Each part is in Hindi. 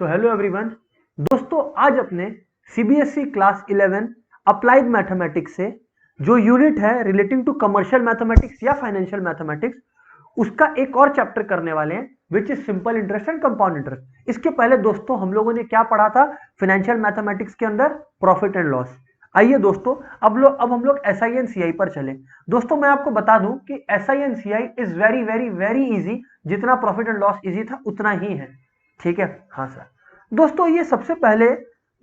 तो हेलो एवरीवन दोस्तों, आज अपने सीबीएसई क्लास 11 अप्लाइड मैथमेटिक्स से जो यूनिट है रिलेटिंग टू कमर्शियल मैथमेटिक्स या फाइनेंशियल मैथमेटिक्स, उसका एक और चैप्टर करने वाले हैं which is simple interest and compound interest. इसके पहले दोस्तों हम लोगों ने क्या पढ़ा था फाइनेंशियल मैथमेटिक्स के अंदर? Profit and loss. आइए दोस्तों अब हम लोग एसआई एंड सीआई पर चले। दोस्तों मैं आपको बता दूं कि SI and CI is very very very easy, जितना प्रॉफिट एंड लॉस इजी था उतना ही है। ठीक है, हाँ सर। दोस्तों ये सबसे पहले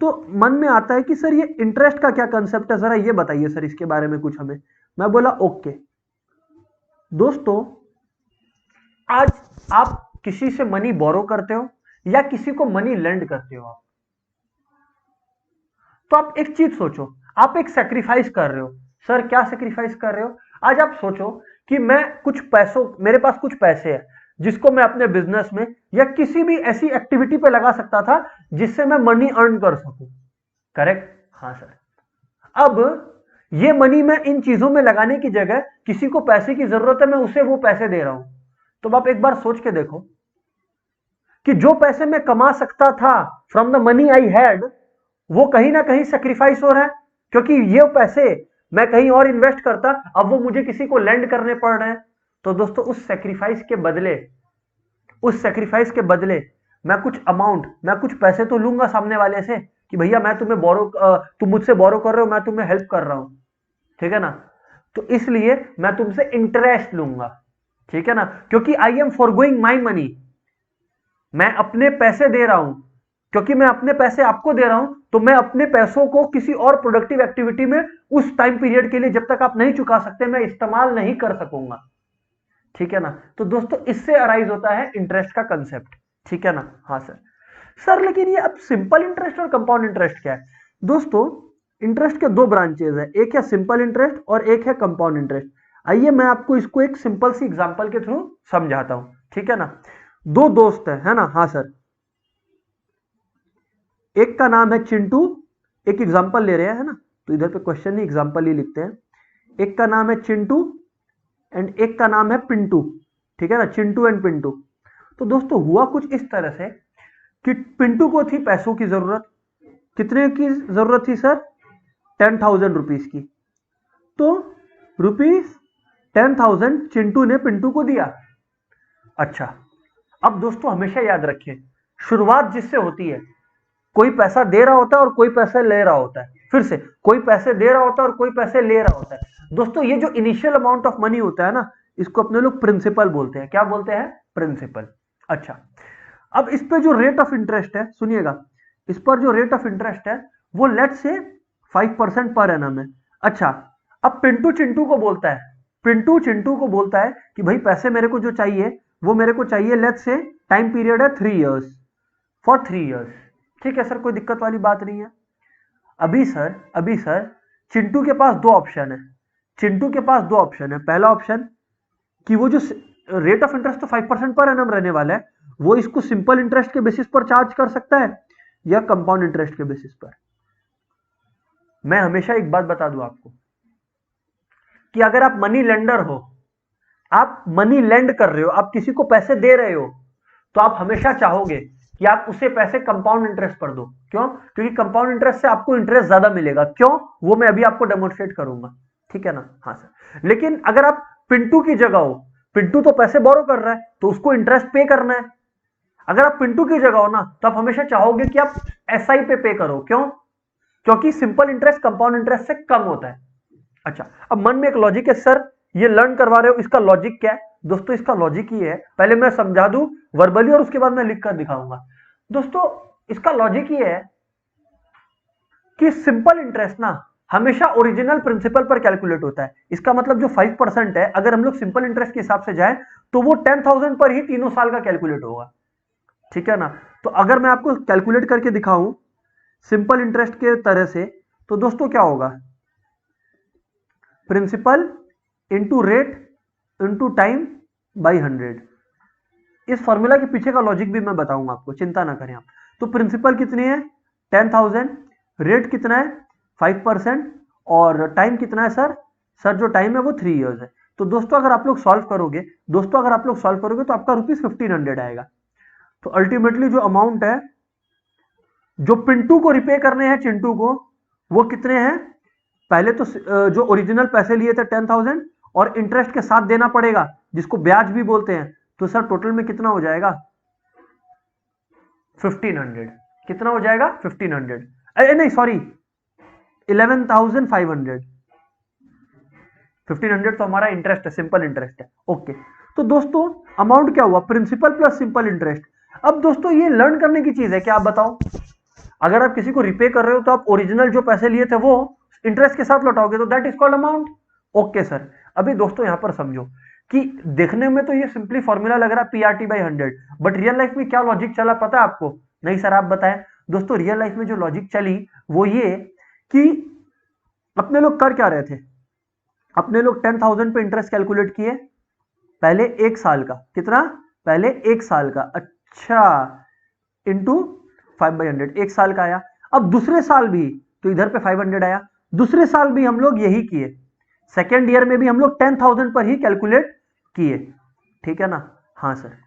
तो मन में आता है कि सर ये इंटरेस्ट का क्या कंसेप्ट है, जरा ये बताइए सर इसके बारे में कुछ हमें। मैं बोला ओके। दोस्तों आज आप किसी से मनी बोरो करते हो या किसी को मनी लेंड करते हो आप, तो आप एक चीज सोचो, आप एक सेक्रीफाइस कर रहे हो। सर क्या सेक्रीफाइस कर रहे हो? आज आप सोचो कि मैं कुछ पैसों, मेरे पास कुछ पैसे है जिसको मैं अपने बिजनेस में या किसी भी ऐसी एक्टिविटी पे लगा सकता था जिससे मैं मनी अर्न कर सकूं। करेक्ट? हाँ सर। अब ये मनी मैं इन चीजों में लगाने की जगह किसी को पैसे की जरूरत है, मैं उसे वो पैसे दे रहा हूं। तो आप एक बार सोच के देखो कि जो पैसे मैं कमा सकता था from the money I had, वो कहीं ना कहीं सेक्रीफाइस हो रहा है, क्योंकि ये पैसे मैं कहीं और इन्वेस्ट करता, अब वो मुझे किसी को लेंड करने पड़ रहे हैं। तो दोस्तों उस सेक्रीफाइस के बदले मैं कुछ अमाउंट, मैं कुछ पैसे तो लूंगा सामने वाले से कि भैया मैं तुम्हें तुम मुझसे बोरो कर रहे हो, मैं तुम्हें हेल्प कर रहा हूं। ठीक है ना? तो इसलिए मैं तुमसे इंटरेस्ट लूंगा। ठीक है ना? क्योंकि I am forgoing my money, मैं अपने पैसे दे रहा हूं। क्योंकि मैं अपने पैसे आपको दे रहा हूं तो मैं अपने पैसों को किसी और प्रोडक्टिव एक्टिविटी में उस टाइम पीरियड के लिए, जब तक आप नहीं चुका सकते, मैं इस्तेमाल नहीं कर सकूंगा। ठीक है ना? तो दोस्तों इससे अराइज होता है इंटरेस्ट का कंसेप्ट। ठीक है ना? हाँ सर। सर लेकिन ये अब सिंपल इंटरेस्ट और कंपाउंड इंटरेस्ट क्या है? दोस्तों इंटरेस्ट के दो ब्रांचेस है, एक है सिंपल इंटरेस्ट और एक है कंपाउंड इंटरेस्ट। आइए मैं आपको इसको एक सिंपल सी एग्जांपल के थ्रू समझाता हूं। ठीक है ना? दो दोस्त है ना? हाँ सर। एक का नाम है चिंटू, एक एग्जांपल ले रहे हैं, है ना? तो इधर पे क्वेश्चन नहीं, एग्जांपल ही लिखते हैं। एक का नाम है चिंटू एंड एक का नाम है पिंटू। ठीक है ना? चिंटू एंड पिंटू। तो दोस्तों हुआ कुछ इस तरह से कि पिंटू को थी पैसों की जरूरत। कितने की जरूरत थी सर? 10,000 रुपीज की। तो रुपीज 10,000 चिंटू ने पिंटू को दिया। अच्छा, अब दोस्तों हमेशा याद रखें, शुरुआत जिससे होती है, कोई पैसा दे रहा होता है और कोई पैसा ले रहा होता है। फिर से, कोई पैसे दे रहा होता है और कोई पैसे ले रहा होता है। दोस्तों ये जो इनिशियल अमाउंट ऑफ मनी होता है ना, इसको अपने लोग प्रिंसिपल बोलते हैं। क्या बोलते हैं? प्रिंसिपल। अच्छा, अब इस पे जो रेट ऑफ इंटरेस्ट है, सुनिएगा, इस पर जो रेट ऑफ इंटरेस्ट है वो लेट से 5% पर एनम है। अच्छा, अब पिंटू चिंटू को बोलता है कि भाई पैसे मेरे को जो चाहिए वो मेरे को चाहिए, लेट से टाइम पीरियड है 3 इयर्स, फॉर 3 इयर्स। ठीक है सर, कोई दिक्कत वाली बात नहीं है। अभी सर चिंटू के पास दो ऑप्शन है। पहला ऑप्शन कि वो जो रेट ऑफ इंटरेस्ट तो 5% पर एनम रहने वाला है, वो इसको सिंपल इंटरेस्ट के बेसिस पर चार्ज कर सकता है या कंपाउंड इंटरेस्ट के बेसिस पर। मैं हमेशा एक बात बता दूं आपको कि अगर आप मनी लेंडर हो, आप मनी लेंड कर रहे हो, आप किसी को पैसे दे रहे हो, तो आप हमेशा चाहोगे कि आप उसे पैसे कंपाउंड इंटरेस्ट पर दो। क्यों? क्योंकि कंपाउंड इंटरेस्ट से आपको इंटरेस्ट ज्यादा मिलेगा। क्यों? वो मैं अभी आपको डेमोन्स्ट्रेट करूंगा। ठीक है ना? हाँ सर। लेकिन अगर आप पिंटू की जगह हो, पिंटू तो पैसे बोरो कर रहा है तो उसको इंटरेस्ट पे करना है। अगर आप पिंटू की जगह हो ना, तो आप हमेशा चाहोगे कि आप एसआई पे करो। क्यों? क्योंकि सिंपल इंटरेस्ट कंपाउंड इंटरेस्ट से कम होता है। अच्छा, अब मन में एक लॉजिक है, सर ये लर्न करवा रहे हो, इसका लॉजिक क्या है? दोस्तों इसका लॉजिक ये है, पहले मैं समझा दूं वर्बली और उसके बाद मैं लिख कर दिखाऊंगा। दोस्तों इसका लॉजिक ये है कि सिंपल इंटरेस्ट ना हमेशा ओरिजिनल प्रिंसिपल पर कैलकुलेट होता है। इसका मतलब जो 5% है, अगर हम लोग सिंपल इंटरेस्ट के हिसाब से जाए तो वो 10,000 पर ही तीनों साल का कैलकुलेट होगा। ठीक है ना? तो अगर मैं आपको कैलकुलेट करके दिखाऊं सिंपल इंटरेस्ट के तरह से, तो दोस्तों क्या होगा? Principal into rate into time by 100। इस फॉर्मूला के पीछे का लॉजिक भी मैं बताऊंगा आपको, चिंता ना करें आप। तो प्रिंसिपल कितनी है? 10,000। रेट कितना है? 5%। और टाइम कितना है सर? सर जो टाइम है वो 3 इयर्स है। तो दोस्तों अगर आप लोग सॉल्व करोगे तो आपका रुपीज 1500 आएगा। तो अल्टीमेटली जो अमाउंट है जो पिंटू को रिपे करने हैं चिंटू को, वो कितने हैं? पहले तो जो ओरिजिनल पैसे लिए थे 10,000 और इंटरेस्ट के साथ देना पड़ेगा, जिसको ब्याज भी बोलते हैं। तो सर टोटल में कितना हो जाएगा? 1500। कितना हो जाएगा? 1500। अरे नहीं सॉरी, 11,500। 1500 तो हमारा इंटरेस्ट है, सिंपल इंटरेस्ट है। ओके, तो दोस्तों अमाउंट क्या हुआ? Principal plus simple interest. अब दोस्तों ये लर्न करने की चीज है, क्या आप बताओ? अगर आप किसी को रिपे कर रहे हो तो आप ओरिजिनल जो पैसे लिए थे वो इंटरेस्ट के साथ लौटाओगे, तो that is called amount. Okay sir, अभी दोस्तों यहां पर समझो कि देखने में तो ये सिंपली फॉर्मूला लग रहा है PRT by 100, but real life में क्या लॉजिक चला पता है आपको? नहीं सर आप बताएं। दोस्तों रियल लाइफ में जो लॉजिक चली वो ये कि अपने लोग कर क्या रहे थे? अपने लोग 10,000 पे इंटरेस्ट कैलकुलेट किए, पहले एक साल का। कितना? पहले एक साल का। अच्छा, इंटू 5/100, एक साल का आया। अब दूसरे साल भी तो इधर पे 500 आया। दूसरे साल भी हम लोग यही किए, सेकेंड ईयर में भी हम लोग 10,000 पर ही कैलकुलेट किए, ठीक है ना? हाँ सर,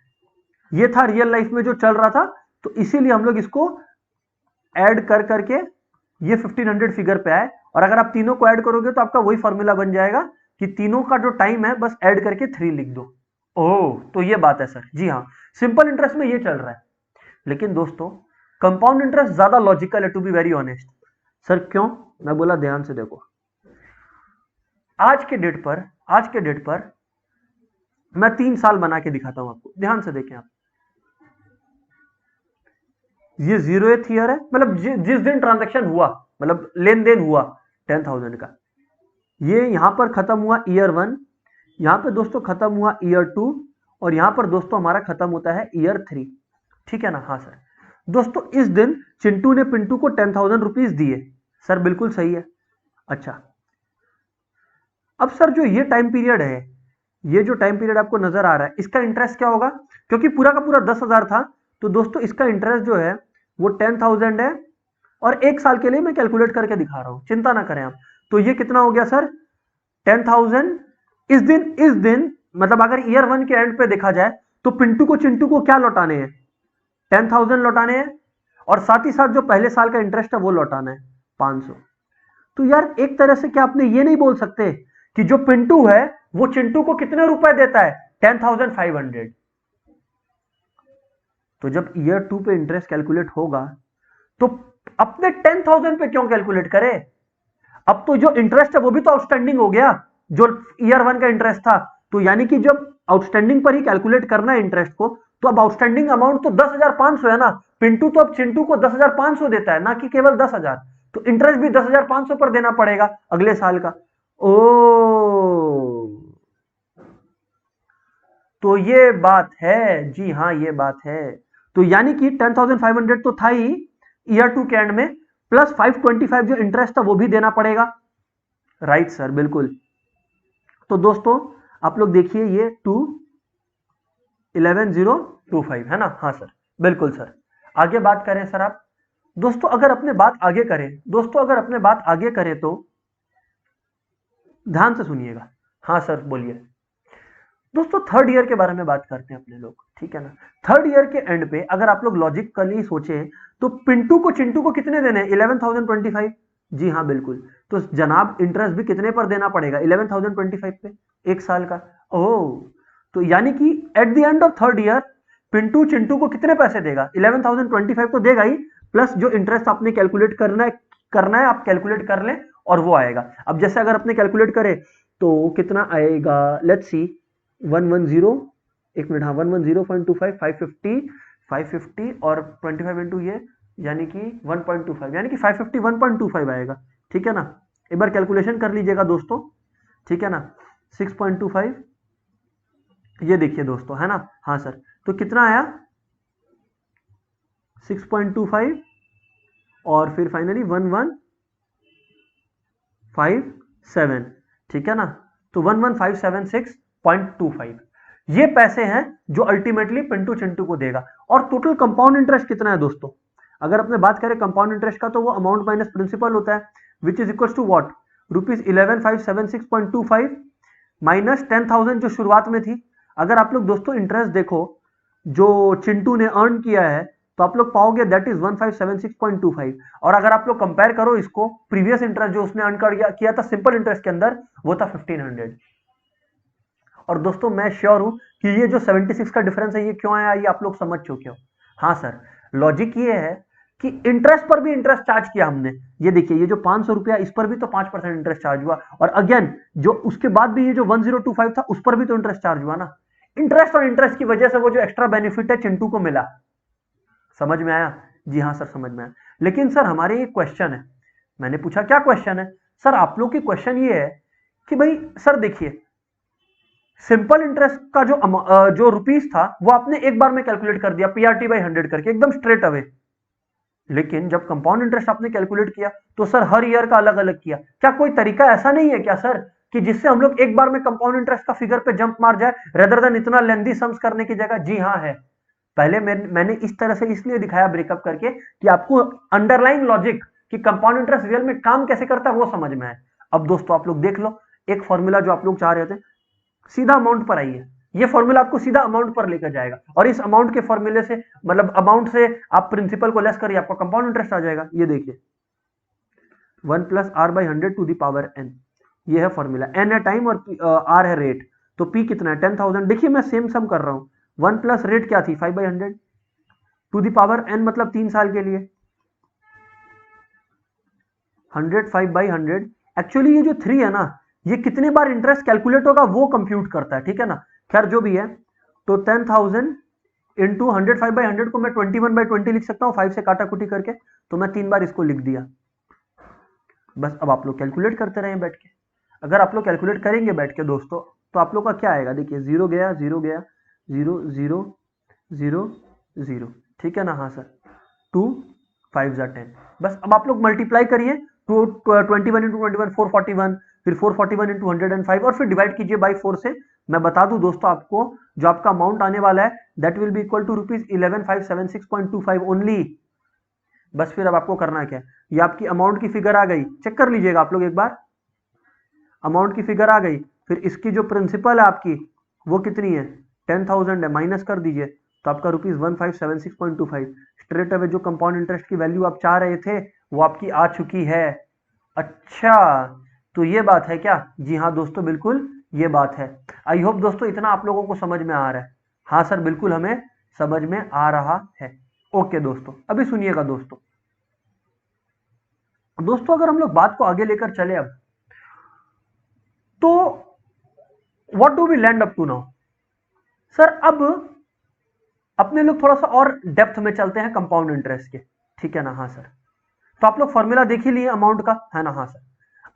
ये था रियल लाइफ में जो चल रहा था, तो इसीलिए हम लोग इसको ऐड कर करके ये 1500 फिगर पे आए। और अगर आप तीनों को ऐड करोगे तो आपका वही फॉर्मूला बन जाएगा कि तीनों का जो टाइम है बस ऐड करके 3 लिख दो। ओह, तो ये बात है सर। जी हाँ, सिंपल इंटरेस्ट में ये चल रहा है। लेकिन दोस्तों कंपाउंड इंटरेस्ट ज्यादा लॉजिकल है, to be very honest. Sir क्यों? मैं बोला ध्यान से देखो, आज के डेट पर मैं 3 साल बना के दिखाता हूं आपको, ध्यान से देखें आप। ये 0th ईयर है, मतलब जिस दिन ट्रांजैक्शन हुआ, मतलब लेन देन हुआ 10,000 का, ये यहां पर खत्म हुआ ईयर 1, यहां पे दोस्तों खत्म हुआ ईयर 2, और यहां पर दोस्तों हमारा खत्म होता है ईयर 3, ठीक है ना? हाँ सर। दोस्तों इस दिन चिंटू ने पिंटू को 10,000 रुपीज दिए। सर बिल्कुल सही है। अच्छा, अब सर जो ये टाइम पीरियड है, ये जो टाइम पीरियड आपको नजर आ रहा है, इसका इंटरेस्ट क्या होगा? क्योंकि पूरा का पूरा 10,000 था, तो दोस्तों इसका इंटरेस्ट जो है वो 10,000 है, और एक साल के लिए मैं कैलकुलेट करके दिखा रहा हूं, चिंता ना करें आप। तो ये कितना हो गया सर? 10,000। इस दिन मतलब अगर ईयर 1 के एंड पे देखा जाए तो पिंटू को चिंटू को क्या लौटाने हैं? 10,000 लौटाने हैं, और साथ ही साथ जो पहले साल का इंटरेस्ट है वो लौटाना है 500। तो यार एक तरह से क्या आपने ये नहीं बोल सकते कि जो पिंटू है वो चिंटू को कितने रुपए देता है? 10,500। तो जब ईयर 2 पे इंटरेस्ट कैलकुलेट होगा तो अपने 10,000 पे क्यों कैलकुलेट करे? अब तो जो इंटरेस्ट है वो भी तो आउटस्टैंडिंग हो गया, जो ईयर 1 का इंटरेस्ट था। तो यानी कि जब आउटस्टैंडिंग पर ही कैलकुलेट करना है इंटरेस्ट को, तो अब आउटस्टैंडिंग अमाउंट तो 10,500 है ना। पिंटू तो अब चिंटू को 10,500 देता है, ना कि केवल 10,000। तो इंटरेस्ट भी 10,500 पर देना पड़ेगा अगले साल का। ओ, तो ये बात है। जी हाँ, ये बात है। तो यानी कि 10,500 तो था ही ईयर 2 के एंड में, प्लस 525 जो इंटरेस्ट था वो भी देना पड़ेगा। राइट सर, बिल्कुल। तो दोस्तों आप लोग देखिए, ये 211,025 है ना? हाँ सर, बिल्कुल सर। आगे बात करें सर आप। दोस्तों अगर अपने बात आगे करें तो ध्यान से सुनिएगा। हाँ सर बोलिए। दोस्तों थर्ड ईयर के बारे में बात करते हैं अपने लोग, ठीक है ना? थर्ड ईयर के एंड पे अगर आप लोग लॉजिकली सोचें तो पिंटू को चिंटू को कितने देने हैं? 11,025। जी हाँ बिल्कुल। तो जनाब इंटरेस्ट भी कितने पर देना पड़ेगा? 11,025 पे, एक साल का। ओह, तो यानी कि at the end of third year Pintu Chintu को कितने पैसे देगा? 11,025 तो देगा ही, प्लस जो इंटरेस्ट आपने कैलकुलेट करना है आप कैलकुलेट कर लें और वो आएगा। अब जैसे अगर अपने कैलकुलेट करें तो कितना आएगा? लेट्स सी, 110, एक मिनट, हाँ 110.25, 550 और 25 इंटू ये, यानी कि 1.25, यानी कि 551.25 आएगा, ठीक है ना? एक बार कैलकुलेशन कर लीजिएगा दोस्तों, ठीक है ना? 6.25, ये देखिए दोस्तों, है ना? हाँ सर, तो कितना आया? 6.25 और फिर फाइनली 1157, ठीक है ना? तो 11,576.25 ये पैसे हैं जो अल्टीमेटली पिंटू चिंटू को देगा। और टोटल कंपाउंड इंटरेस्ट कितना है दोस्तों? अगर अपने बात करें कंपाउंड इंटरेस्ट का, तो वो अमाउंट माइनस प्रिंसिपल होता है, which is equal to what? ₹11,576.25 minus 10,000 जो शुरुआत में थी। अगर आप लोग दोस्तों इंटरेस्ट देखो जो चिंटू ने अर्न किया है तो आप लोग पाओगे दैट इज 1576.25। और अगर आप लोग कंपेयर करो इसको प्रीवियस इंटरेस्ट जो उसने अर्न किया था सिंपल इंटरेस्ट के अंदर, वो था 1500। और दोस्तों मैं श्योर हूं कि ये जो 76 का डिफरेंस है ये क्यों आया, ये आप लोग समझ चुके हो। हाँ सर, लॉजिक ये है कि इंटरेस्ट पर भी इंटरेस्ट चार्ज किया हमने। ये देखिए ये जो 500 रुपया इस पर भी तो 5% इंटरेस्ट चार्ज हुआ, और अगेन जो उसके बाद भी ये जो 1025 था उस पर भी तो इंटरेस्ट चार्ज हुआ ना। इंटरेस्ट और इंटरेस्ट की वजह से वो जो एक्स्ट्रा बेनिफिट है चिंटू को मिला। समझ में आया? जी हाँ सर समझ में आया। लेकिन सर हमारे एक क्वेश्चन है, मैंने पूछा क्या क्वेश्चन है सर, आप लोग की क्वेश्चन ये है कि भाई सर देखिए सिंपल इंटरेस्ट का जो रुपीस था वो आपने एक बार में कैलकुलेट कर दिया पीआरटी बाई 100 करके एकदम स्ट्रेट अवे। लेकिन जब कंपाउंड इंटरेस्ट आपने कैलकुलेट किया तो सर हर ईयर का अलग अलग किया। क्या कोई तरीका ऐसा नहीं है क्या सर कि जिससे हम लोग एक बार में कंपाउंड इंटरेस्ट का फिगर पे जंप मार जाए रेदर देन इतना लेंदी सम्स करने की जगह? जी हाँ है। पहले मैंने इस तरह से इसलिए दिखाया ब्रेकअप करके कि आपको अंडरलाइन लॉजिक कि कंपाउंड इंटरेस्ट रियल में काम कैसे करता है वो समझ में आए। अब दोस्तों आप लोग देख लो एक फॉर्मूला जो आप लोग चाह रहे थे, सीधा अमाउंट पर आइए। ये फॉर्मूला आपको सीधा अमाउंट पर लेकर जाएगा, और इस अमाउंट के फॉर्मूले से मतलब अमाउंट से आप प्रिंसिपल को लेस करिए आपका कंपाउंड इंटरेस्ट आ जाएगा। ये देखिए 1 plus R by 100 to the power N, ये है फॉर्मूला। एन है टाइम और आर है रेट, तो पी कितना है 10,000। देखिए मैं सेम सम कर रहा हूं, 1 प्लस रेट क्या थी 5/100 टू द पावर एन मतलब 3 साल के लिए 100 5/100। एक्चुअली ये जो 3 है ना ये कितने बार इंटरेस्ट कैलकुलेट होगा वो कंप्यूट करता है, ठीक है ना। खैर जो भी है, तो 10,000 इंटू 100 5/100 को मैं 21/20 लिख सकता हूं 5 से काटा कुटी करके, तो मैं 3 बार इसको लिख दिया। बस अब आप लोग कैलकुलेट करते रहें बैठ के। अगर आप लोग कैलकुलेट करेंगे बैठ के दोस्तों तो आप लोग का क्या आएगा, देखिए 0 गया 0 गया 0 0 0 0, ठीक है ना। हाँ सर 2 5 10। बस अब आप लोग मल्टीप्लाई करिए 21 इंटू 21 441, फिर 441 इंटू 105 और फिर डिवाइड कीजिए बाई 4 से। मैं बता दूं दोस्तों आपको जो आपका अमाउंट आने वाला है that will be equal to rupees 11,576.25 only. बस फिर अब आपको करना क्या है, ये आपकी अमाउंट की फिगर आ गई, चेक कर लीजिएगा आप लोग एक बार, अमाउंट की फिगर आ गई। फिर इसकी जो प्रिंसिपल है आपकी वो कितनी है 10,000 है, माइनस कर दीजिए तो आपका रुपीज 1576.25। स्ट्रेट अवे जो कंपाउंड इंटरेस्ट की वैल्यू आप चाह रहे थे वो आपकी आ चुकी है। अच्छा तो ये बात है क्या? जी हाँ दोस्तों बिल्कुल ये बात है। आई होप दोस्तों इतना आप लोगों को समझ में आ रहा है। हाँ सर बिल्कुल हमें समझ में आ रहा है। ओके दोस्तों अभी सुनिएगा दोस्तों, अगर हम लोग बात को आगे लेकर चले अब तो what do we land up to now? Sir अब अपने लोग थोड़ा सा और डेप्थ में चलते हैं कंपाउंड इंटरेस्ट के, ठीक है ना। हाँ सर तो आप लोग फॉर्मूला देख ही लिए अमाउंट का, है ना। हाँ सर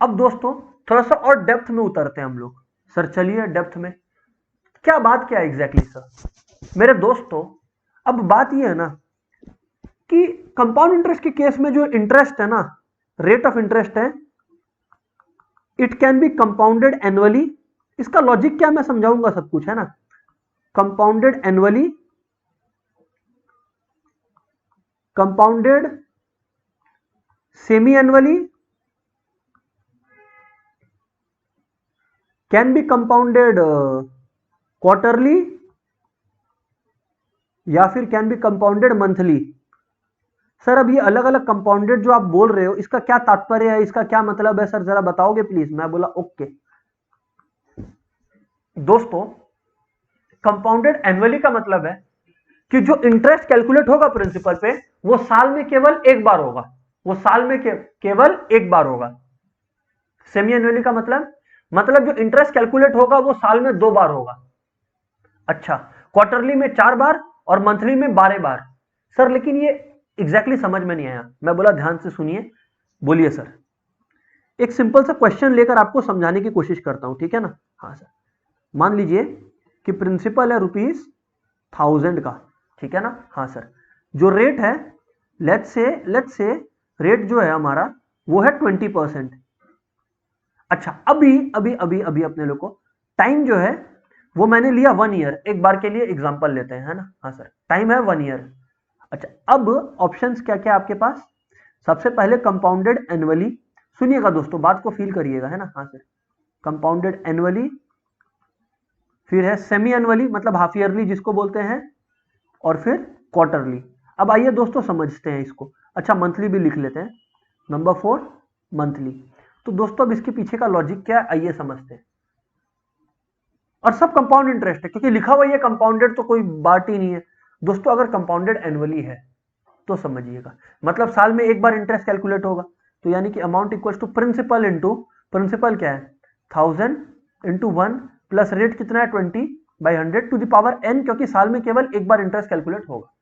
अब दोस्तों थोड़ा सा और डेप्थ में उतरते हैं हम लोग। सर चलिए डेप्थ में क्या बात क्या है एग्जैक्टली सर मेरे दोस्तों। अब बात ये है ना कि कंपाउंड इंटरेस्ट के केस में जो इंटरेस्ट है ना, रेट ऑफ इंटरेस्ट है, it can be compounded annually. इसका लॉजिक क्या मैं समझाऊंगा सब कुछ, है ना। Compounded annually, compounded semi annually, can be compounded quarterly, या फिर can be compounded monthly. Sir अब ये अलग अलग कंपाउंडेड जो आप बोल रहे हो इसका क्या तात्पर्य है, इसका क्या मतलब है सर जरा बताओगे प्लीज। मैं बोला ओके। दोस्तों कंपाउंडेड एनुअली का मतलब है कि जो इंटरेस्ट कैलकुलेट होगा प्रिंसिपल पे वो साल में केवल एक बार होगा, वो साल में केवल एक बार होगा। सेमी एनुअली का मतलब जो इंटरेस्ट कैलकुलेट होगा वो साल में 2 बार होगा। अच्छा क्वार्टरली में 4 बार और मंथली में 12 बार। सर लेकिन ये एग्जैक्टली समझ में नहीं आया। मैं बोला ध्यान से सुनिए, बोलिए सर। एक सिंपल सा क्वेश्चन लेकर आपको समझाने की कोशिश करता हूं, ठीक है ना। हाँ सर मान लीजिए कि प्रिंसिपल है ₹1000 का, ठीक है ना। हाँ सर जो रेट है लेट्स से रेट जो है हमारा वो है 20%। अच्छा अभी अभी अभी अभी अपने लोग को टाइम जो है वो मैंने लिया 1 ईयर, एक बार के लिए एग्जांपल लेते हैं, है ना। हाँ सर टाइम है 1 ईयर। अच्छा अब ऑप्शंस क्या क्या आपके पास, सबसे पहले कंपाउंडेड एनुअली। सुनिएगा दोस्तों बात को फील करिएगा, है ना। हाँ सर कंपाउंडेड एनुअली, फिर है सेमी एनुअली मतलब हाफ ईयरली जिसको बोलते हैं, और फिर क्वार्टरली। अब आइए दोस्तों समझते हैं इसको। अच्छा, मंथली भी लिख लेते हैं। Number 4 monthly. तो दोस्तों अब इसके पीछे का लॉजिक क्या है आइए समझते हैं। और सब कंपाउंड इंटरेस्ट है, क्योंकि लिखा हुआ ये कंपाउंडेड तो कोई बात ही नहीं है दोस्तों। अगर कंपाउंडेड एनुअली है तो समझिएगा, मतलब साल में एक बार इंटरेस्ट कैलकुलेट होगा, तो यानी कि amount equals to principal into, principal क्या है 1000 इंटू 1 प्लस रेट कितना है 20/100 टू द पावर n, क्योंकि साल में केवल एक बार इंटरेस्ट कैलकुलेट होगा।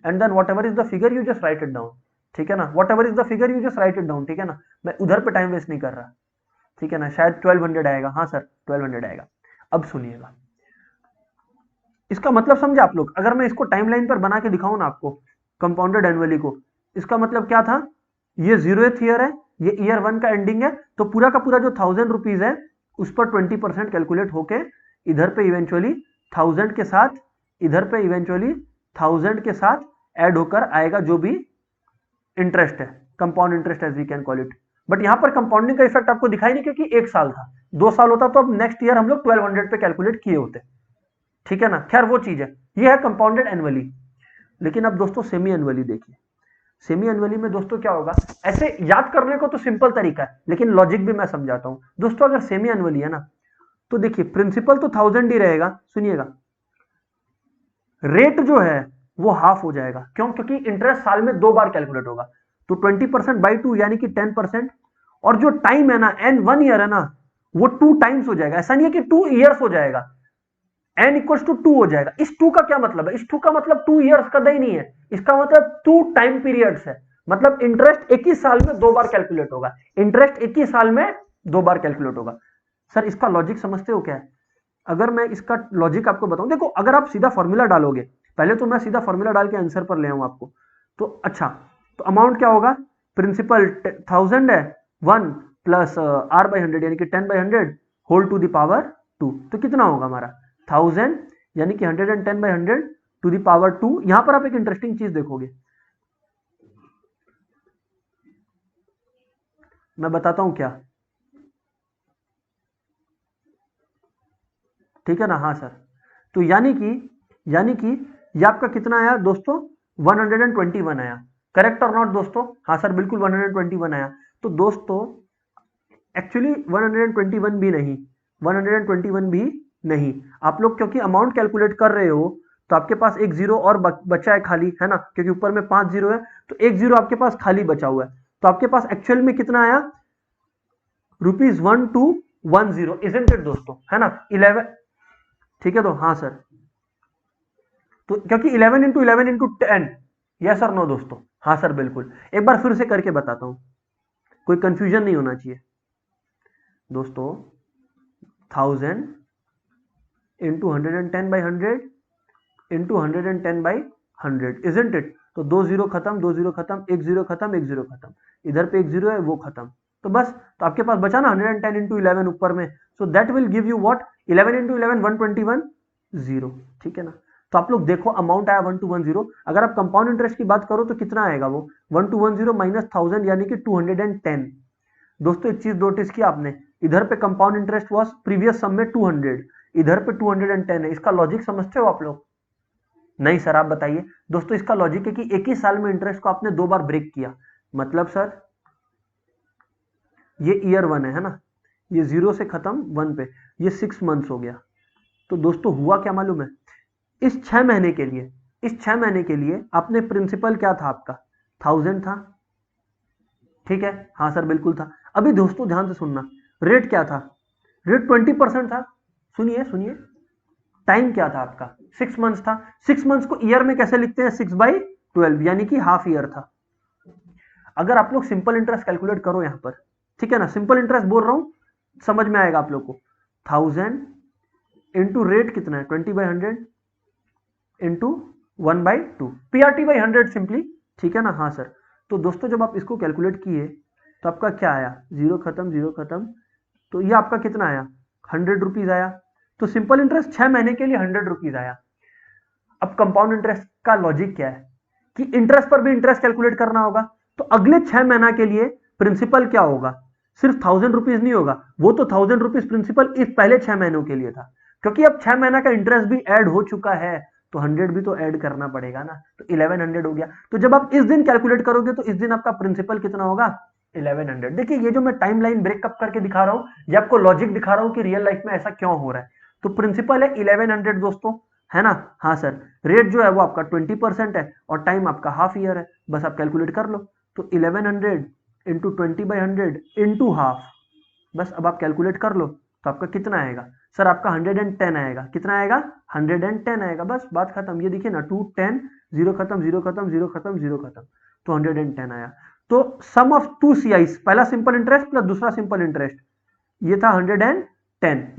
And then whatever is the figure you just write it down, ठीक है ना, whatever is the figure you just write it down, ठीक है ना, मैं उधर पे टाइम वेस्ट नहीं कर रहा, ठीक है ना। शायद 1200 आएगा, हाँ सर 1200 आएगा। अब सुनिएगा, इसका मतलब समझे आप लोग। अगर मैं इसको टाइमलाइन पर बना के दिखाऊं ना आपको कंपाउंडेड एनुअली को, इसका मतलब क्या था, ये 0th ईयर है, ये ईयर 1 का एंडिंग है, तो पूरा का पूरा जो 1000 रुपीज है उस पर 20% कैलकुलेट होके इधर पे इवेंचुअली 1000 के साथ, इधर पे इवेंचुअली 1000 के साथ ऐड होकर आएगा जो भी इंटरेस्ट है, compound interest as we can call it. But यहां पर कंपाउंडिंग का इफेक्ट आपको दिखाई नहीं, क्योंकि एक साल था, 2 साल होता तो अब नेक्स्ट ईयर हम लोग 1200 पे कैलकुलेट किए होते, ठीक है ना। खैर वो चीज है, ये है कंपाउंडेड एनुअली। लेकिन अब दोस्तों सेमी एनुअली देखिए। सेमी एनुअली में दोस्तों क्या होगा, ऐसे याद करने को तो सिंपल तरीका है, लेकिन लॉजिक भी मैं समझाता हूं दोस्तों। अगर सेमी एनुअली है ना, तो देखिए प्रिंसिपल तो 1000 ही रहेगा, सुनिएगा, रेट जो है वो हाफ हो जाएगा। क्यों? क्योंकि इंटरेस्ट साल में 2 बार कैलकुलेट होगा, तो 20% बाई 2 यानी कि 10%, और जो टाइम है ना n 1 ईयर है ना, वो 2 टाइम्स हो जाएगा। ऐसा नहीं है कि 2 ईयर्स हो जाएगा, n इक्वल्स टू 2 हो जाएगा। इस 2 का क्या मतलब है, इस 2 का मतलब 2 ईयर्स का ही नहीं है, इसका मतलब 2 टाइम पीरियड्स है। मतलब इंटरेस्ट एक ही साल में 2 बार कैलकुलेट होगा, इंटरेस्ट एक ही साल में 2 बार कैलकुलेट होगा। सर इसका लॉजिक समझते हो क्या है? अगर मैं इसका लॉजिक आपको बताऊं, देखो अगर आप सीधा फॉर्मूला डालोगे, पहले तो मैं सीधा फॉर्मूला डाल के आंसर पर ले आऊं आपको, तो अच्छा, तो अमाउंट क्या होगा, प्रिंसिपल 1000 है, 1 प्लस r/100 यानी कि 10/100 होल टू द पावर 2, तो कितना होगा हमारा 1000 यानी कि 110/100 टू द पावर 2। यहां पर आप एक इंटरेस्टिंग चीज देखोगे, मैं बताता हूं क्या, ठीक है ना, हाँ सर। तो यानी कि ये आपका कितना आया दोस्तों, 121 आया, करेक्ट और नॉट दोस्तों? हाँ सर बिल्कुल 121 आया। तो दोस्तों एक्चुअली 121 भी नहीं, 121 भी नहीं, आप लोग क्योंकि अमाउंट कैलकुलेट कर रहे हो तो आपके पास एक जीरो और बचा है खाली, है ना, क्योंकि ऊपर में 5 जीरो है, तो एक जीरो आपके पास खाली बचा हुआ है। तो आपके पास एक्चुअल में कितना आया, ₹1210, इजंट इट दोस्तों, है ना, 11, ठीक है। तो हाँ सर, तो क्योंकि 11 इंटू 11 इंटू 10, यस और नो दोस्तों? हाँ सर बिल्कुल, एक बार फिर से करके बताता हूं, कोई कंफ्यूजन नहीं होना चाहिए दोस्तों। 1000 इंटू 110/100 इंटू 110/100, इजंट इट? तो 2 जीरो खत्म, 2 जीरो खत्म, 1 जीरो खत्म, 1 जीरो खत्म, इधर पे 1 जीरो है वो खत्म, तो बस, तो आपके पास बचा ना 110 इंटू 11 ऊपर में, so that will give you what, 11 into 11 121 0, ठीक है ना। तो आप लोग देखो अमाउंट आया 1210, अगर आप कंपाउंड इंटरेस्ट की बात करो तो कितना आएगा वो, 1210 माइनस 1000 यानी कि 210। दोस्तों एक चीज नोटिस किया आपने, इधर पे कंपाउंड इंटरेस्ट वाज प्रीवियस सम में 200, इधर पे 210 है, इसका लॉजिक समझते हो आप लोग? नहीं सर आप बताइए दोस्तों। इसका लॉजिक है कि एक ही साल में इंटरेस्ट को आपने 2 बार ब्रेक किया, मतलब सर ये ईयर 1 है ना, ये 0 से खत्म 1 पे, ये 6 मंथ्स हो गया। तो दोस्तों हुआ क्या मालूम है, इस 6 महीने के लिए, इस 6 महीने के लिए आपने प्रिंसिपल क्या था आपका 1000 था, ठीक है, हाँ सर बिल्कुल था। अभी दोस्तों ध्यान से सुनना, रेट क्या था, रेट 20% था, सुनिए सुनिए, टाइम क्या था आपका 6 मंथ्स था, 6 मंथ्स को ईयर में कैसे लिखते हैं, 6/12 यानी कि हाफ ईयर था। अगर आप लोग सिंपल इंटरेस्ट कैलकुलेट करो यहां पर, ठीक है ना, सिंपल इंटरेस्ट बोल रहा हूं, समझ में आएगा आप लोग को, 1000 इंटू रेट कितना है 20/100 इंटू 1/2 PRT/100 सिंपली, ठीक है ना, हाँ सर। तो दोस्तों जब आप इसको कैलकुलेट किए तो आपका क्या आया, जीरो खत्म, जीरो खत्म, तो ये आपका कितना आया 100 रुपीज आया। तो सिंपल इंटरेस्ट 6 महीने के लिए 100 रुपीज आया। अब कंपाउंड इंटरेस्ट का लॉजिक क्या है कि इंटरेस्ट पर भी इंटरेस्ट कैलकुलेट करना होगा, तो अगले 6 महीना के लिए प्रिंसिपल क्या होगा, सिर्फ 1000 रुपीज नहीं होगा, वो तो 1000 रुपीज प्रिंसिपल इस पहले 6 महीनों के लिए था, क्योंकि अब 6 महीना का इंटरेस्ट भी ऐड हो चुका है, तो 100 भी तो ऐड करना पड़ेगा ना, तो 1100 हो गया। तो जब आप इस दिन कैलकुलेट करोगे तो इस दिन आपका प्रिंसिपल कितना होगा, 1100। देखिए ये जो मैं टाइम लाइन ब्रेकअप करके दिखा रहा हूं, ये आपको लॉजिक दिखा रहा हूं कि रियल लाइफ में ऐसा क्यों हो रहा है। तो प्रिंसिपल है 1100 दोस्तों, है ना। हाँ सर, रेट जो है वो आपका 20% है और टाइम आपका हाफ ईयर है, बस आप कैलकुलेट कर लो। तो 1100 इंटू 20/100 इंटू हाफ, बस अब आप कैलकुलेट कर लो तो आपका कितना आएगा सर, आपका 110 आएगा। कितना आएगा, 110 आएगा, बस बात खत्म। ये देखिए ना, 2 10 0 खत्म 0 खत्म 0 खत्म 0 खत्म, तो 110 आया। तो सम ऑफ 2 CIs, पहला सिंपल इंटरेस्ट प्लस दूसरा सिंपल इंटरेस्ट, ये था 110,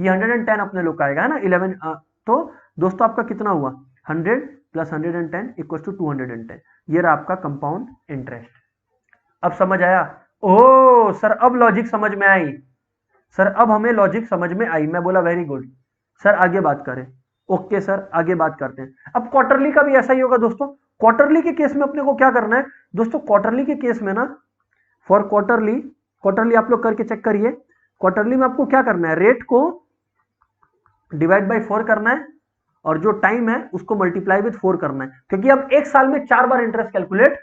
ये 110 अपने लोग का आएगा, है ना 11। तो दोस्तों आपका कितना हुआ, 100 प्लस 110 इक्वल टू 210, ये रहा आपका कंपाउंड इंटरेस्ट। अब समझ आया, ओह सर अब लॉजिक समझ में आई, सर अब हमें लॉजिक समझ में आई। मैं बोला वेरी गुड सर, आगे बात करें। ओके सर, आगे बात करते हैं। अब क्वार्टरली का भी ऐसा ही होगा दोस्तों। क्वार्टरली के केस में अपने को क्या करना है दोस्तों, क्वार्टरली के केस में ना, फॉर क्वार्टरली आप लोग करके चेक करिए। क्वार्टरली में आपको क्या करना है, रेट को डिवाइड बाय 4 करना है और जो टाइम है उसको मल्टीप्लाई विद 4 करना है, क्योंकि अब एक साल में 4 बार इंटरेस्ट कैलकुलेट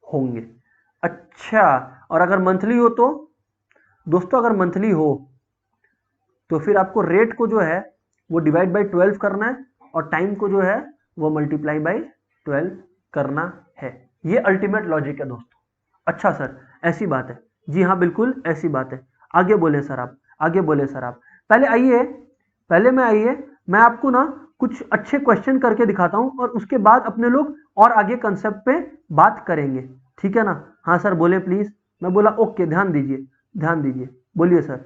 होंगे। अच्छा, और अगर मंथली हो तो दोस्तों, अगर मंथली हो तो फिर आपको रेट को जो है वो डिवाइड बाय 12 करना है और टाइम को जो है वो मल्टीप्लाई बाय 12 करना है। ये अल्टीमेट लॉजिक है दोस्तों। अच्छा सर, ऐसी बात है, जी हाँ बिल्कुल ऐसी बात है। आगे बोले सर आप, आगे बोले सर आप। पहले मैं आपको ना कुछ अच्छे क्वेश्चन करके दिखाता हूं और उसके बाद अपने लोग और आगे कंसेप्ट पे बात करेंगे, ठीक है ना। हाँ सर बोले प्लीज। मैं बोला ओके, ध्यान दीजिए, ध्यान दीजिए, बोलिए सर।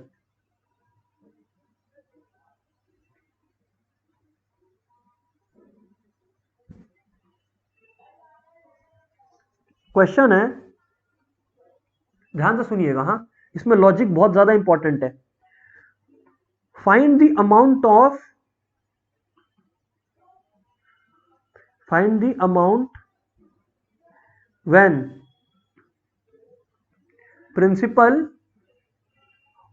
क्वेश्चन है, ध्यान से सुनिएगा। हाँ, इसमें लॉजिक बहुत ज्यादा इंपॉर्टेंट है। Find the amount when principle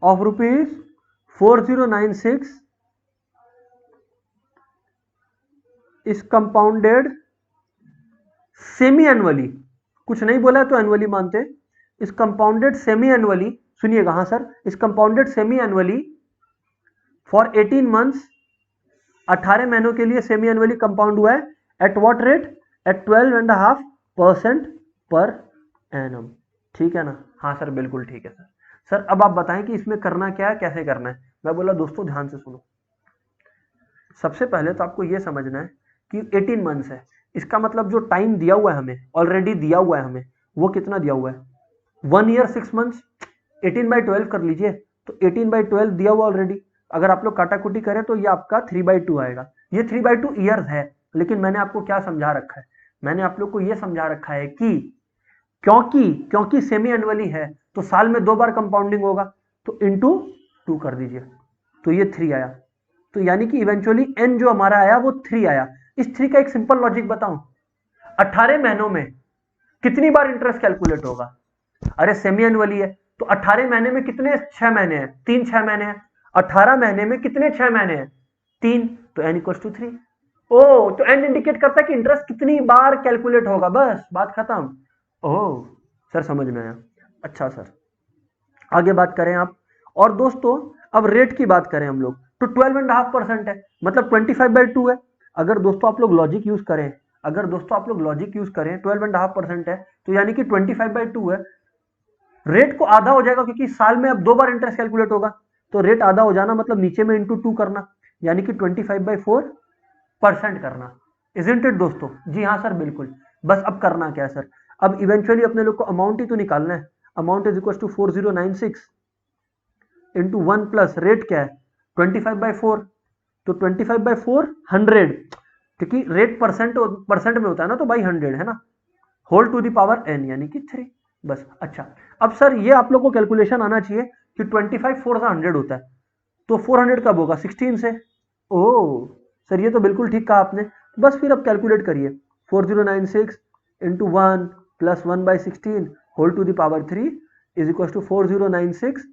of ₹4096 is compounded semi annually. कुछ नहीं बोला तो एनुअली मानते। इस कंपाउंडेड सेमी एनुअली, सुनिएगा हाँ सर, इस compounded semi annually for 18 months, 18 महीनों के लिए सेमी एनुअली कंपाउंड हुआ है। At what rate, eight 12.5% per annum. ठीक है ना, हाँ सर बिल्कुल ठीक है सर। सर अब आप बताएं कि इसमें करना क्या है, कैसे करना है। मैं बोला दोस्तों ध्यान से सुनो। सबसे पहले तो आपको यह समझना है कि 18 मंथ्स है, इसका मतलब जो टाइम दिया हुआ है हमें, ऑलरेडी दिया हुआ है हमें, वो कितना दिया हुआ है, 1 ईयर 6 मंथ्स। 18/12 कर लीजिए, तो 18/12 दिया हुआ ऑलरेडी। अगर आप लोग काटाकुटी करें तो ये आपका 3/2 आएगा। ये 3/2 ईयर्स है, लेकिन मैंने आपको क्या समझा रखा है, मैंने आप लोग को यह समझा रखा है कि क्योंकि सेमी एनुअली है तो साल में 2 बार कंपाउंडिंग होगा, तो इंटू 2 कर दीजिए, तो ये 3 आया। तो यानी कि इवेंचुअली एन जो हमारा आया वो 3 आया। इस 3 का एक सिंपल लॉजिक बताऊं, 18 महीनों में कितनी बार इंटरेस्ट कैलकुलेट होगा। अरे सेमी एनुअली है तो 18 महीने में कितने 6 महीने हैं, 3 6 महीने हैं। 18 महीने में कितने 6 महीने हैं, 3, तो n इक्वल टू 3। ओ, तो n इंडिकेट करता है कि इंटरेस्ट कितनी बार कैलकुलेट होगा, बस बात खत्म। ओह सर समझ में आया। अच्छा सर, आगे बात करें आप। और दोस्तों अब रेट की बात करें हम लोग, तो 12.5% है, मतलब 25/2 है। अगर दोस्तों आप लोग लॉजिक यूज करें, 12.5% है, तो यानी कि 25/2 है। रेट को आधा हो जाएगा क्योंकि साल में अब 2 बार इंटरेस्ट कैलकुलेट होगा, तो रेट आधा हो जाना मतलब नीचे में इंटू 2 करना, यानी कि 25/4% करना। इजंट इट दोस्तों, जी हाँ सर बिल्कुल। बस अब करना क्या है सर, अब इवेंचुअली अपने लोग को अमाउंट ही तो निकालना है। Amount is equal to 4096 into 1 plus rate क्या है 25/4, तो 25/4 100, क्योंकि रेट परसेंट में होता है ना, तो बाई 100 है ना, whole to the power n यानी कि 3, बस। अच्छा, अब सर ये आप लोग को कैलकुलेशन आना चाहिए कि 25 4 सा 100 होता है, तो 400 कब होगा 16 से। ओह सर ये तो बिल्कुल ठीक कहा आपने। बस फिर अब कैलकुलेट करिए, 4096 into 1 plus 1/16 whole to the power 3 is equal to 4096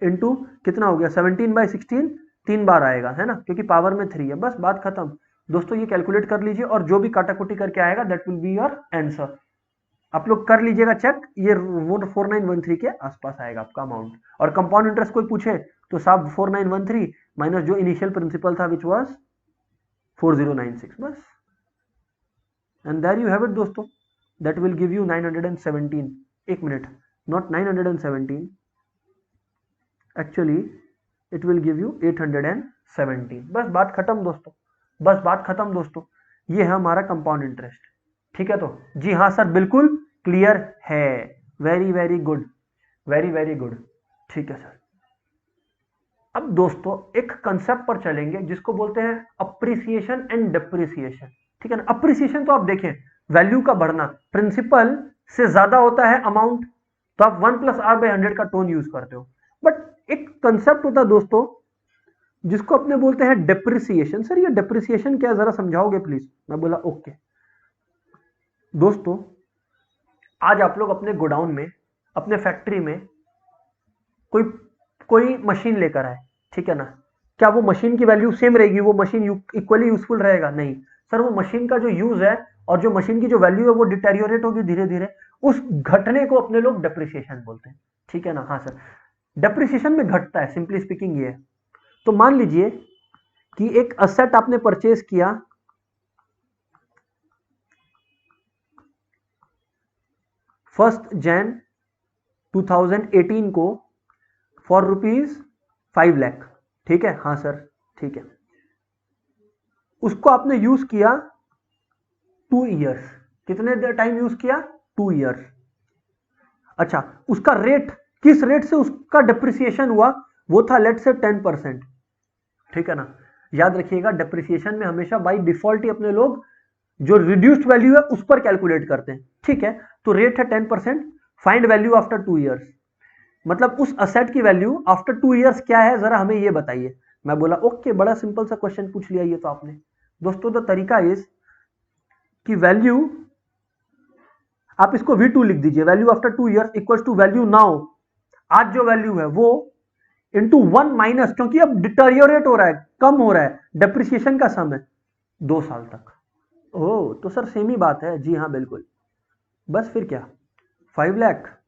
into कितना हो गया 17/16, 3 बार आएगा है ना, क्योंकि पावर में 3 है, बस बात खत्म। दोस्तों ये कैलकुलेट कर लीजिए और जो भी काटाकुटी करके आएगा that will be your answer. आप लोग कर लीजिएगा चेक, ये 4913 के आसपास आएगा आपका अमाउंट। और कंपाउंड इंटरेस्ट कोई पूछे तो साहब 4913 माइनस जो इनिशियल प्रिंसिपल था विच वाज 4096, बस। And there you have it दोस्तों, दैट विल गिव यू 917, एक minute, not 917, actually it will give you 817। बस बात खत्म दोस्तों, बस बात खत्म दोस्तों, ये है हमारा कंपाउंड इंटरेस्ट। ठीक है, तो जी हाँ सर बिल्कुल क्लियर है, very very good, very very good. ठीक है सर। अब दोस्तों एक कंसेप्ट पर चलेंगे जिसको बोलते हैं अप्रिसिएशन एंड डिप्रिसिएशन। ठीक है ना, अप्रिसिएशन तो आप देखें वैल्यू का बढ़ना, प्रिंसिपल से ज्यादा होता है अमाउंट तो आप 1+r/100 का टोन यूज करते हो। बट एक कंसेप्ट होता है दोस्तों जिसको अपने बोलते हैं डिप्रिसिएशन। सर ये डिप्रिसिएशन क्या है, जरा समझाओगे प्लीज? मैं बोला ओके। दोस्तों आज आप लोग अपने गोडाउन में, अपने फैक्ट्री में कोई मशीन लेकर आए, ठीक है ना, क्या वो मशीन की वैल्यू सेम रहेगी, वो मशीन इक्वली यूजफुल रहेगा? नहीं सर, वो मशीन का जो यूज है और जो मशीन की जो वैल्यू है वो डिटेरियोरेट होगी धीरे धीरे, उस घटने को अपने लोग डिप्रिसिएशन बोलते हैं। ठीक है ना, हाँ सर, डिप्रिसिएशन में घटता है, सिंपली स्पीकिंग ये है। तो मान लीजिए कि एक असेट आपने परचेज किया 1 Jan 2018 को फॉर ₹5 लाख। ठीक है, हाँ सर, ठीक है। उसको आपने यूज किया 2 इयर्स। कितने टाइम यूज किया? 2 इयर्स। अच्छा, उसका रेट, किस रेट से उसका डिप्रिसिएशन हुआ? वो था लेट से 10%। ठीक है ना, याद रखिएगा डिप्रिसिएशन में हमेशा बाय डिफॉल्ट ही अपने लोग जो रिड्यूस्ड वैल्यू है उस पर कैलकुलेट करते हैं। ठीक है, तो रेट है 10%, फाइंड वैल्यू आफ्टर 2 इयर्स। मतलब उस असेट की वैल्यू आफ्टर 2 इयर्स क्या है, जरा हमें ये बताइए। मैं बोला ओके, बड़ा सिंपल सा क्वेश्चन पूछ लिया ये तो आपने। दोस्तों द तरीका इज कि वैल्यू, आप इसको V2 लिख दीजिए, value after 2 years equals to value now, आज जो वैल्यू है वो इंटू 1 माइनस, क्योंकि अब डिटेरियोरेट हो रहा है, कम हो रहा है, डेप्रिसिएशन का सम है 2 साल तक। ओह तो सर सेम ही बात है, जी हाँ बिल्कुल। बस फिर क्या, 5 लाख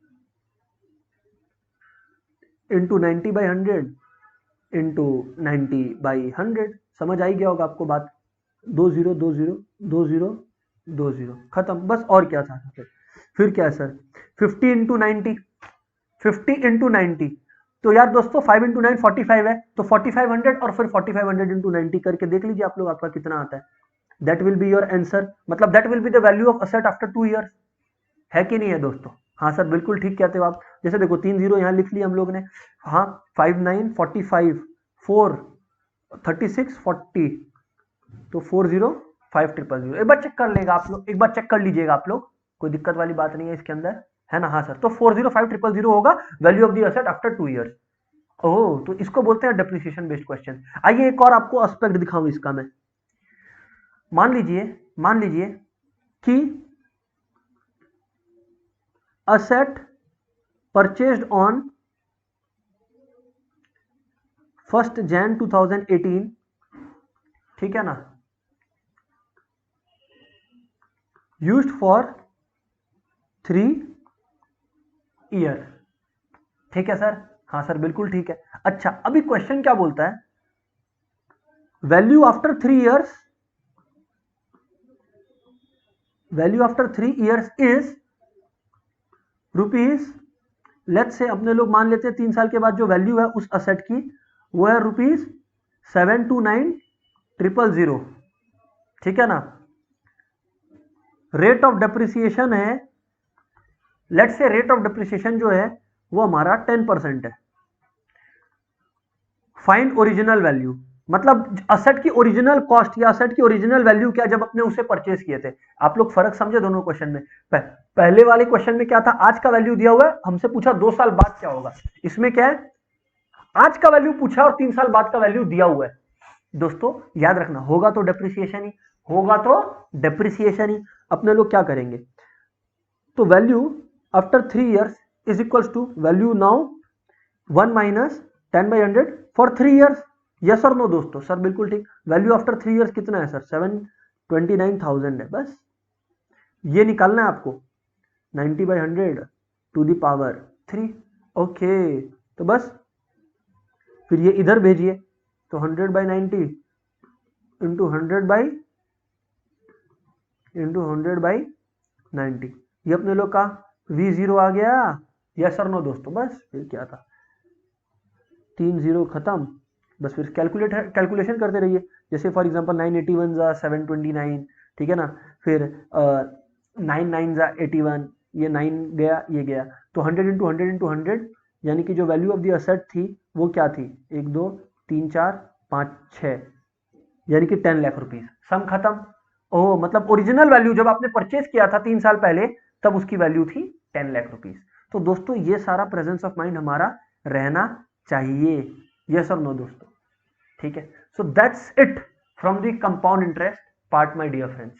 इंटू 90/100 इंटू 90/100, समझ आई गया होगा आपको बात। 20 20 20 20 खत्म, बस। और क्या था फिर क्या है सर, 50 इंटू 90, 50 इंटू 90, तो यार दोस्तों 5 इंटू 9 45 है, तो 4500 और फिर 4500 इंटू 90 करके देख लीजिए आप लोग आपका कितना आता है। That will be your answer, मतलब that will be the value of asset after 2 years. है कि नहीं है दोस्तों? हाँ सर बिल्कुल ठीक कहते हो आप। जैसे देखो 3 जीरो यहाँ लिख लिया हम लोग ने, हाँ 5 9 45 4 36 40, तो 405000। एक बार चेक कर लेगा आप लोग, एक बार चेक कर लीजिएगा आप लोग, कोई दिक्कत वाली बात नहीं है इसके अंदर, है ना? हाँ सर, तो 405000 होगा value of the asset after 2 years. Oh, तो इसको बोलते हैं डेप्रिसिएशन बेस्ड क्वेश्चन। आइए एक और आपको एस्पेक्ट दिखाऊं इसका मैं। मान लीजिए कि asset purchased on 1 Jan 2018, ठीक है ना, used for 3 ईयर। ठीक है सर, हाँ सर बिल्कुल ठीक है। अच्छा, अभी क्वेश्चन क्या बोलता है, value after 3 years, value after 3 years is rupees, let's say अपने लोग मान लेते हैं 3 साल के बाद जो वैल्यू है उस असेट की वो है ₹729,000। ठीक है ना, रेट ऑफ डेप्रिसिएशन है, let's say rate of depreciation जो है वो हमारा 10% है। फाइंड ओरिजिनल वैल्यू, मतलब असेट की ओरिजिनल कॉस्ट या असेट की ओरिजिनल वैल्यू क्या जब अपने उसे परचेज किए थे। आप लोग फर्क समझे दोनों क्वेश्चन में? पहले वाले क्वेश्चन में क्या था, आज का वैल्यू दिया हुआ है, हमसे पूछा 2 साल बाद क्या होगा। इसमें क्या है, आज का वैल्यू पूछा और 3 साल बाद का वैल्यू दिया हुआ है। दोस्तों याद रखना, होगा तो डेप्रिसिएशन ही, होगा तो डेप्रिसिएशन ही। अपने लोग क्या करेंगे, तो value after 3 years is equals to value now 1 minus 10/100 for 3 years. Yes और नो दोस्तों? सर बिल्कुल ठीक। वैल्यू आफ्टर 3 इयर्स कितना है सर? 729,000 है बस। ये निकालना है आपको 90/100 टू द पावर 3। ओके, तो बस फिर ये इधर भेजिए, तो 100/90 इंटू 100/90, ये अपने लोग का V0 आ गया। यस और नो दोस्तों? बस फिर क्या था, 3 0 खत्म। बस फिर कैलकुलेशन करते रहिए। जैसे फॉर एग्जांपल 981 जा 729, ठीक है ना, फिर 99 जा 81, ये 9 गया ये गया, तो 100 इंटू 100 इंटू 100, यानी कि जो वैल्यू ऑफ द असेट थी वो क्या थी, 1 2 3 4 5 6, यानी कि 10 लाख रुपीज। सम खत्म। ओह, मतलब ओरिजिनल वैल्यू जब आपने परचेज किया था 3 साल पहले, तब उसकी वैल्यू थी 10 लाख रुपीज। तो दोस्तों ये सारा प्रेजेंस ऑफ माइंड हमारा रहना चाहिए। यस और नो दोस्तों? ठीक है, so that's it from the compound interest part my dear friends.